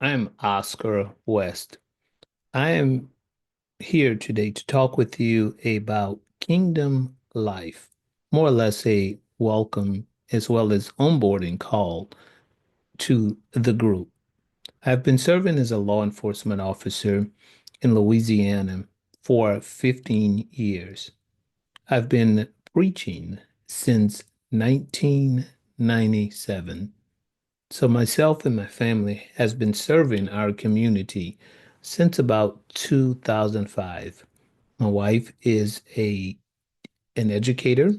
I'm Oscar West. I am here today to talk with you about kingdom life, more or less a welcome as well as onboarding call to the group. I've been serving as a law enforcement officer in Louisiana for 15 years. I've been preaching since 1997. So myself and my family has been serving our community since about 2005. My wife is an educator.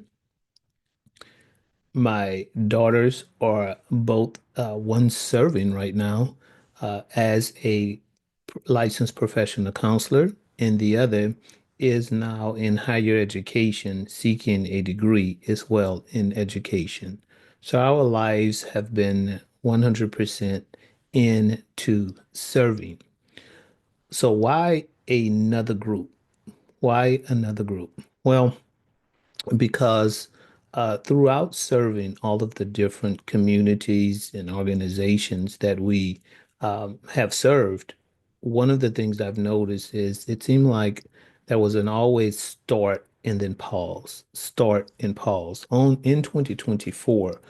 My daughters are both one serving right now as a licensed professional counselor, and the other is now in higher education, seeking a degree as well in education. So our lives have been 100% into serving. So why another group? Why another group? Well, because throughout serving all of the different communities and organizations that we have served, one of the things I've noticed is it seemed like there was an always start and then pause, start and pause. In 2024,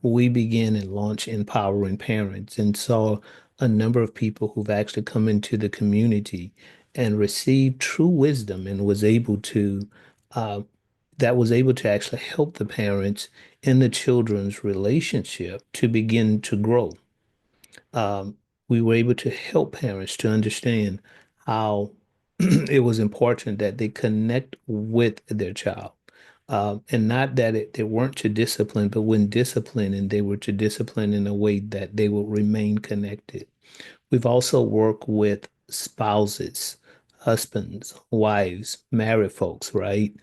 we began and launched Empowering Parents and saw a number of people who've actually come into the community and received true wisdom and uh, was able to actually help the parents and the children's relationship to begin to grow. We were able to help parents to understand how it was important that they connect with their child. And not that they weren't to discipline, but when disciplined, and they were to discipline in a way that they will remain connected. We've also worked with spouses, husbands, wives, married folks, right?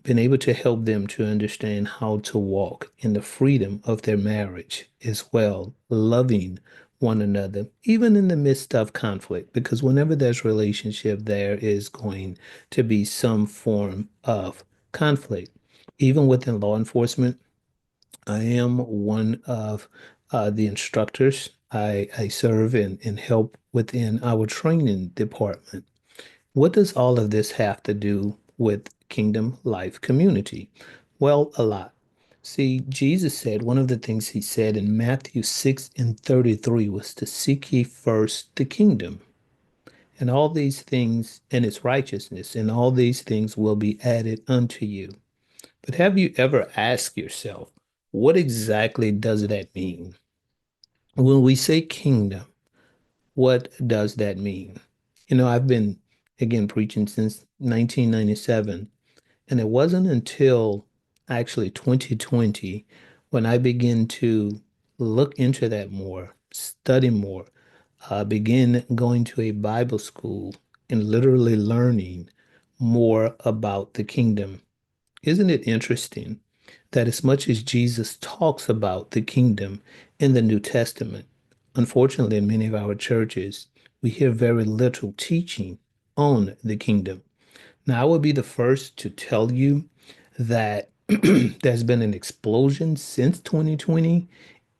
Been able to help them to understand how to walk in the freedom of their marriage as well, loving one another, even in the midst of conflict, because whenever there's relationship, there is going to be some form of conflict. Even within law enforcement, I am one of the instructors. I serve and help within our training department. What does all of this have to do with Kingdom Life Community? Well, a lot. See, Jesus said one of the things he said in Matthew 6 and 33 was to seek ye first the kingdom and all these things and its righteousness, and all these things will be added unto you. But have you ever asked yourself, what exactly does that mean? When we say kingdom, what does that mean? I've been, again, preaching since 1997, and it wasn't until actually 2020 when I began to look into that more, study more, begin going to a Bible school and literally learning more about the kingdom. Isn't it interesting that as much as Jesus talks about the kingdom in the New Testament, unfortunately, in many of our churches, we hear very little teaching on the kingdom. Now, I would be the first to tell you that there's been an explosion since 2020.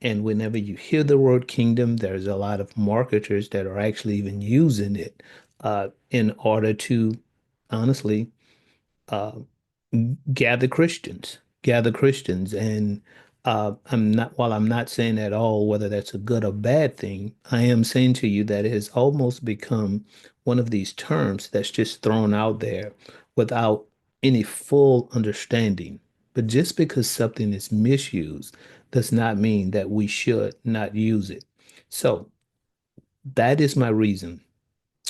And whenever you hear the word kingdom, there's a lot of marketers that are actually even using it in order to honestly uh, gather Christians. And while I'm not saying at all whether that's a good or bad thing, I am saying to you that it has almost become one of these terms that's just thrown out there without any full understanding. But just because something is misused does not mean that we should not use it. So that is my reason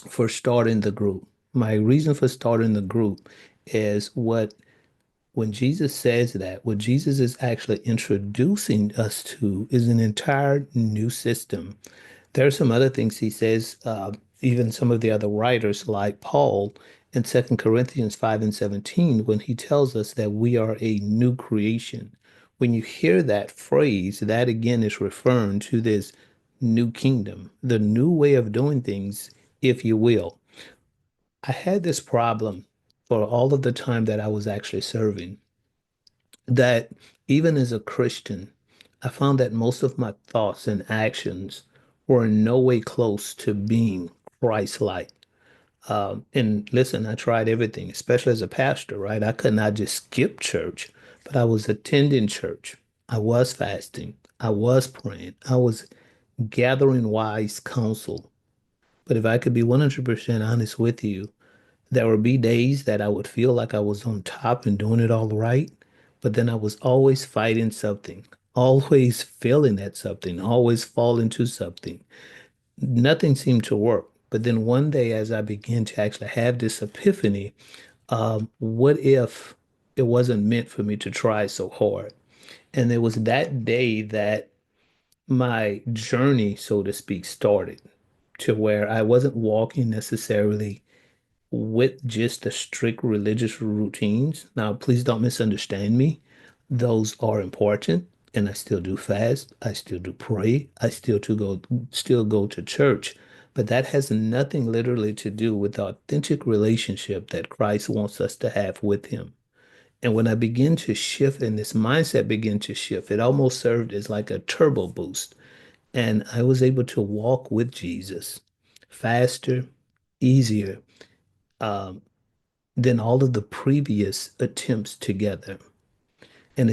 for starting the group. My reason for starting the group is when Jesus says that, what Jesus is actually introducing us to is an entire new system. There are some other things he says, even some of the other writers like Paul in 2 Corinthians 5 and 17, when he tells us that we are a new creation. When you hear that phrase, that again is referring to this new kingdom, the new way of doing things, if you will. I had this problem for all of the time that I was actually serving that even as a Christian, I found that most of my thoughts and actions were in no way close to being Christ-like. And listen, I tried everything, especially as a pastor, right? I could not just skip church, but I was attending church. I was fasting. I was praying. I was gathering wise counsel. But if I could be 100% honest with you, there would be days that I would feel like I was on top and doing it all right, but then I was always fighting something, always failing at something, always falling to something. Nothing seemed to work. But then one day, as I began to actually have this epiphany, what if it wasn't meant for me to try so hard? And it was that day that my journey, so to speak, started to where I wasn't walking necessarily with just the strict religious routines. Now, please don't misunderstand me. Those are important, and I still do fast. I still do pray. I still go to church. But that has nothing literally to do with the authentic relationship that Christ wants us to have with Him. And when I begin to shift and this mindset began to shift, it almost served as like a turbo boost. And I was able to walk with Jesus faster, easier, um, than all of the previous attempts together. And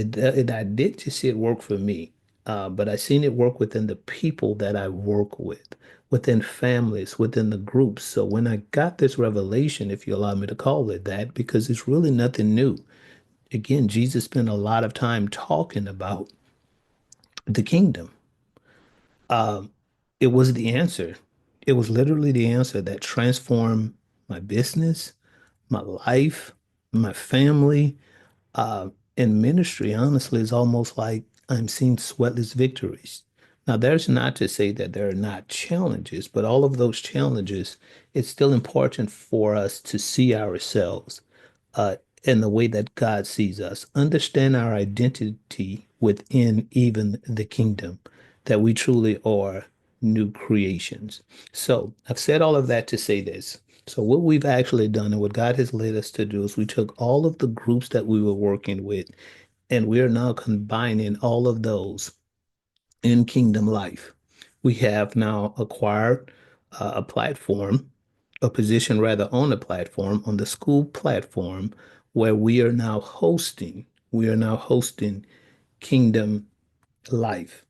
I did just see it work for me, but I seen it work within the people that I work with, within families, within the groups. So when I got this revelation, if you allow me to call it that, because it's really nothing new. Again, Jesus spent a lot of time talking about the kingdom. Um, it was the answer. It was literally the answer that transformed my business, my life, my family, in ministry, honestly, it's almost like I'm seeing sweatless victories. Now, there's not to say that there are not challenges, but all of those challenges, it's still important for us to see ourselves in the way that God sees us, understand our identity within even the kingdom, that we truly are new creations. So I've said all of that to say this. So what we've actually done and what God has led us to do is we took all of the groups that we were working with and we are now combining all of those in Kingdom Life. We have now acquired a platform, a position rather on a platform, on the school platform, where we are now hosting Kingdom Life.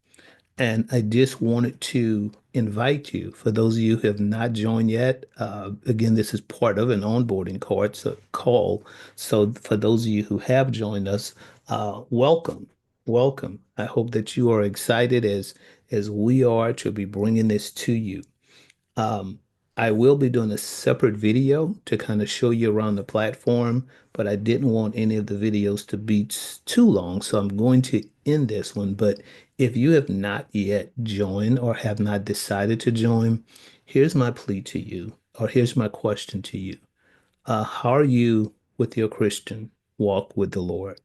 And I just wanted to invite you, for those of you who have not joined yet, again, this is part of an onboarding card, so call. So for those of you who have joined us, welcome, welcome. I hope that you are excited as we are to be bringing this to you. Um, I will be doing a separate video to kind of show you around the platform, but I didn't want any of the videos to be too long, so I'm going to end this one. But if you have not yet joined or have not decided to join, here's my plea to you, or here's my question to you. How are you with your Christian walk with the Lord?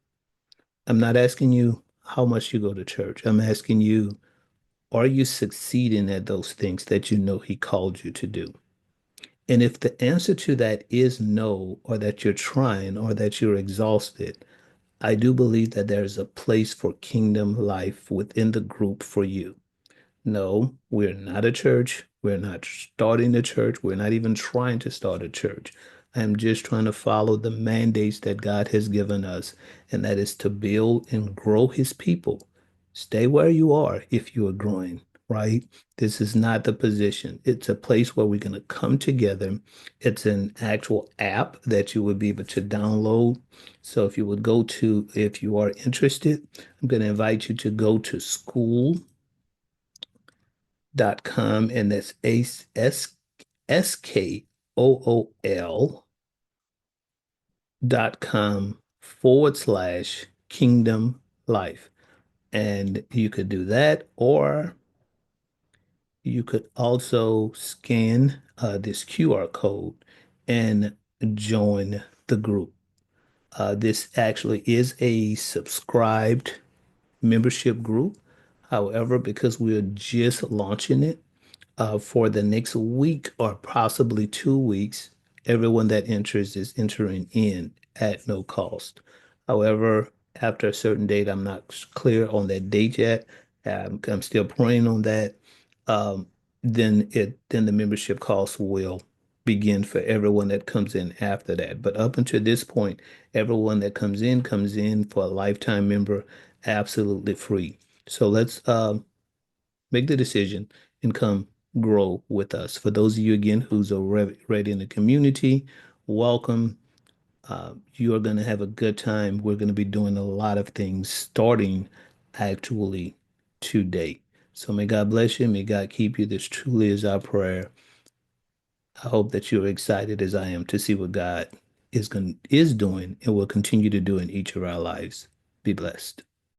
I'm not asking you how much you go to church. I'm asking you, are you succeeding at those things that you know He called you to do? And if the answer to that is no, or that you're trying, or that you're exhausted, I do believe that there's a place for kingdom life within the group for you. No, we're not a church. We're not starting a church. We're not even trying to start a church. I'm just trying to follow the mandates that God has given us, and that is to build and grow His people. Stay where you are if you are growing, right? This is not the position. It's a place where we're going to come together. It's an actual app that you would be able to download. So if you would go to, if you are interested, I'm going to invite you to go to skool.com, and that's skool.com/ kingdom life. And you could do that, or you could also scan this QR code and join the group. This actually is a subscribed membership group. However, because we're just launching it, for the next week or possibly 2 weeks, everyone that enters is entering in at no cost. However, after a certain date, I'm not clear on that date yet. I'm still praying on that. Um, then the membership cost will begin for everyone that comes in after that. But up until this point, everyone that comes in for a lifetime member absolutely free. So let's make the decision and come grow with us. For those of you again who's already in the community, welcome. You are going to have a good time. We're going to be doing a lot of things starting actually today. So may God bless you. May God keep you. This truly is our prayer. I hope that you're excited as I am to see what God is doing and will continue to do in each of our lives. Be blessed.